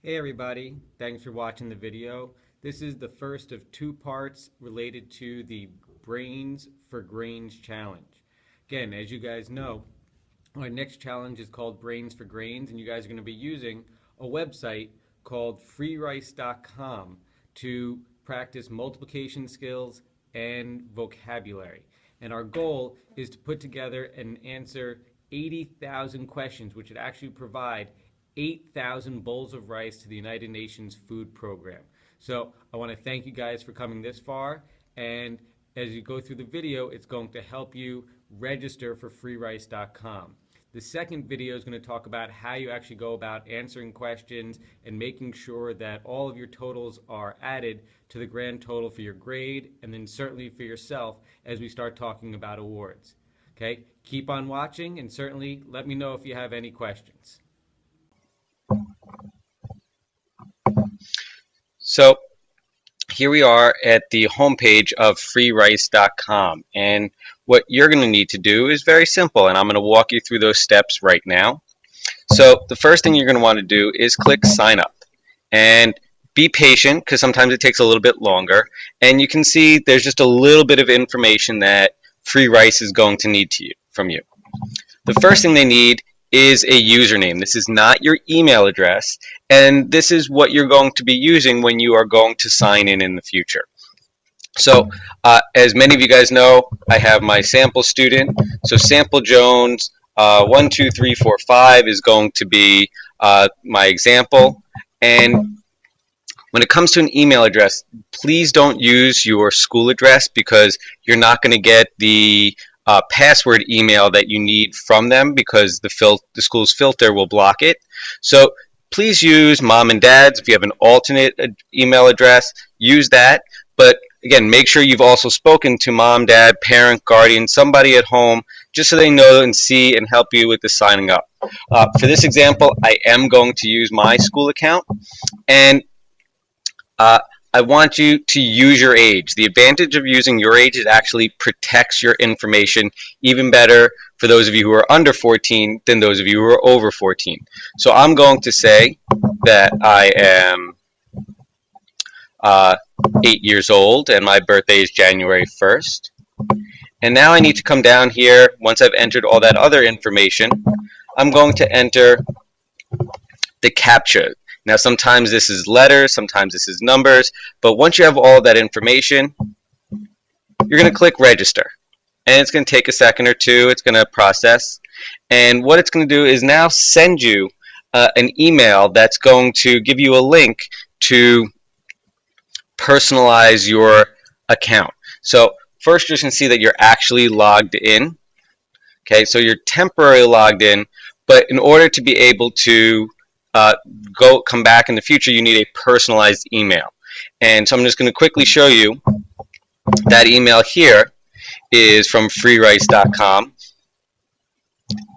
Hey everybody, thanks for watching the video. This is the first of two parts related to the Brains for Grains challenge. Again, as you guys know, our next challenge is called Brains for Grains, and you guys are going to be using a website called freerice.com to practice multiplication skills and vocabulary. And our goal is to put together and answer 80,000 questions, which would actually provide 8,000 bowls of rice to the United Nations Food Program. So I want to thank you guys for coming this far, and as you go through the video, it's going to help you register for freerice.com. The second video is going to talk about how you actually go about answering questions and making sure that all of your totals are added to the grand total for your grade, and then certainly for yourself as we start talking about awards. Okay, keep on watching, and certainly let me know if you have any questions. So here we are at the homepage of freerice.com, and what you're going to need to do is very simple, and I'm going to walk you through those steps right now. So the first thing you're going to want to do is click sign up, and be patient because sometimes it takes a little bit longer, and you can see there's just a little bit of information that Free Rice is going to need from you. The first thing they need is a username. This is not your email address, and this is what you're going to be using when you are going to sign in the future. So as many of you guys know, I have my sample student. So Sample Jones 12345 is going to be my example. And when it comes to an email address, please don't use your school address because you're not going to get the password email that you need from them because the school's filter will block it. So please use mom and dad's. If you have an alternate email address, use that. But again, make sure you've also spoken to mom, dad, parent, guardian, somebody at home, just so they know and see and help you with the signing up. For this example, I am going to use my school account, and I want you to use your age. The advantage of using your age is it actually protects your information even better for those of you who are under 14 than those of you who are over 14. So I'm going to say that I am 8 years old and my birthday is January 1st. And now I need to come down here. Once I've entered all that other information, I'm going to enter the CAPTCHA. Now sometimes this is letters, sometimes this is numbers, but once you have all that information, you're going to click register. And it's going to take a second or two, it's going to process. And what it's going to do is now send you an email that's going to give you a link to personalize your account. So first you're going to see that you're actually logged in. Okay, so you're temporarily logged in, but in order to be able to come back in the future, you need a personalized email. And so I'm just going to quickly show you that email here is from freerice.com,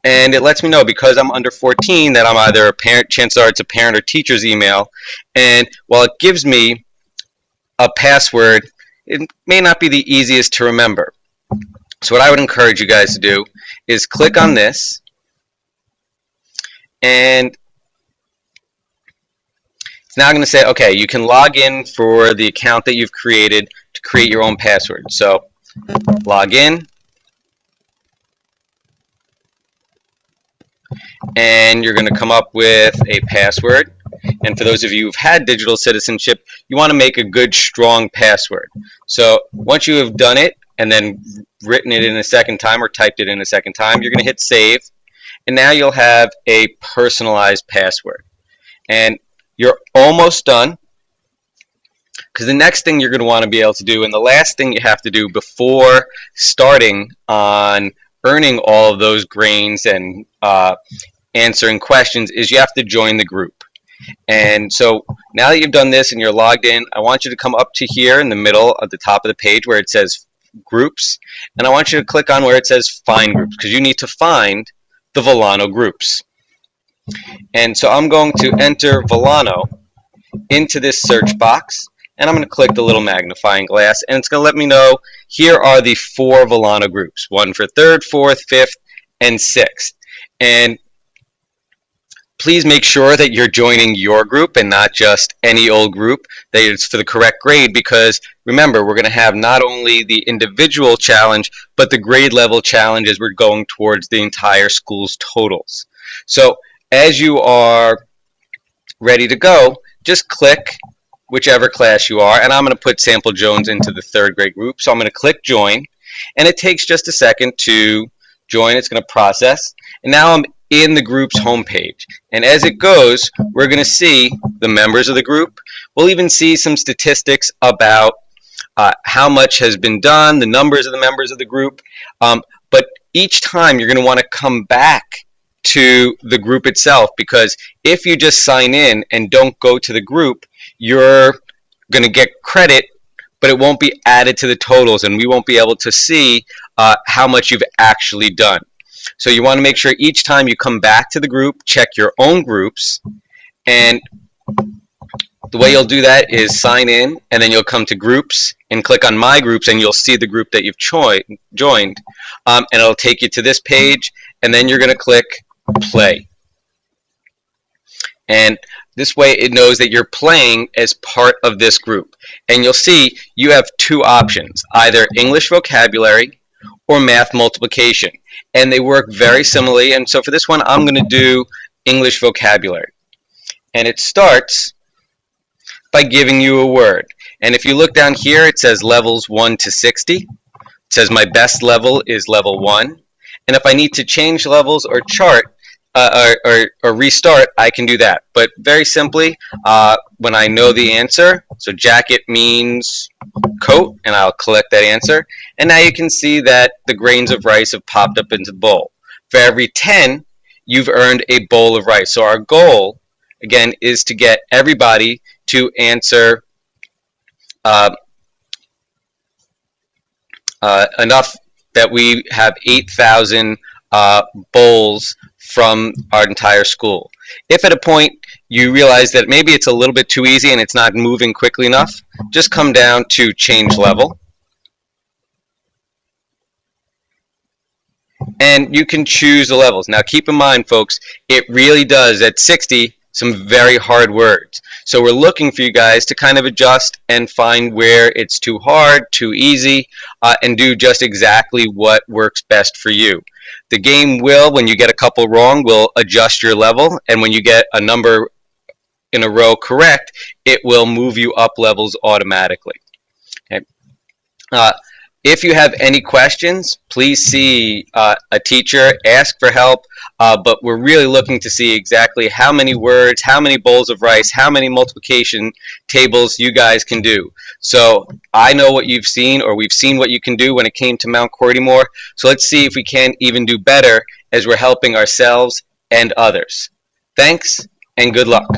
and it lets me know because I'm under 14 that I'm either a parent, chances are it's a parent or teacher's email, and while it gives me a password, it may not be the easiest to remember. So what I would encourage you guys to do is click on this, and it's now going to say, okay, you can log in for the account that you've created to create your own password. So log in, and you're going to come up with a password. And for those of you who've had digital citizenship, you want to make a good, strong password. So once you have done it and then written it in a second time or typed it in a second time, you're going to hit save. And now you'll have a personalized password. And you're almost done, because the next thing you're going to want to be able to do, and the last thing you have to do before starting on earning all of those grains and answering questions, is you have to join the group. And so now that you've done this and you're logged in, I want you to come up to here in the middle at the top of the page where it says groups, and I want you to click on where it says find groups, because you need to find the Vilano Groups. And so I'm going to enter Vilano into this search box, and I'm going to click the little magnifying glass, and it's going to let me know here are the 4 Vilano groups, one for 3rd, 4th, 5th, and 6th. And Please make sure that you're joining your group and not just any old group, that it's for the correct grade, because remember, we're going to have not only the individual challenge, but the grade level challenge as we're going towards the entire school's totals. So as you are ready to go, just click whichever class you are, and I'm going to put Sample Jones into the 3rd grade group. So I'm going to click join, and it takes just a second to join. It's going to process, and now I'm in the group's homepage. And as it goes, we're going to see the members of the group. We'll even see some statistics about how much has been done, the numbers of the members of the group. But each time you're going to want to come back to the group itself, because if you just sign in and don't go to the group, you're going to get credit, but it won't be added to the totals, and we won't be able to see how much you've actually done. So you want to make sure each time you come back to the group, check your own groups, and the way you'll do that is sign in, and then you'll come to groups and click on my groups, and you'll see the group that you've joined, and it'll take you to this page, and then you're going to click play. And this way it knows that you're playing as part of this group. And you'll see you have 2 options, either English vocabulary or math multiplication. And they work very similarly. And so for this one, I'm going to do English vocabulary. And it starts by giving you a word. And if you look down here, it says levels 1 to 60. It says my best level is level 1. And if I need to change levels or chart, or restart, I can do that. But very simply, when I know the answer, so jacket means coat, and I'll collect that answer. And now you can see that the grains of rice have popped up into the bowl. For every 10, you've earned a bowl of rice. So our goal, again, is to get everybody to answer enough that we have 8,000 bowls from our entire school. If at a point you realize that maybe it's a little bit too easy and it's not moving quickly enough, just come down to change level. And you can choose the levels. Now keep in mind, folks, it really does, at 60, some very hard words. So we're looking for you guys to kind of adjust and find where it's too hard, too easy, and do just exactly what works best for you. The game will, when you get a couple wrong, will adjust your level, and when you get a number in a row correct, it will move you up levels automatically. Okay. If you have any questions, please see a teacher, ask for help, but we're really looking to see exactly how many words, how many bowls of rice, how many multiplication tables you guys can do. So I know what you've seen, or we've seen what you can do when it came to Mount Cortymore, so let's see if we can even do better as we're helping ourselves and others. Thanks, and good luck.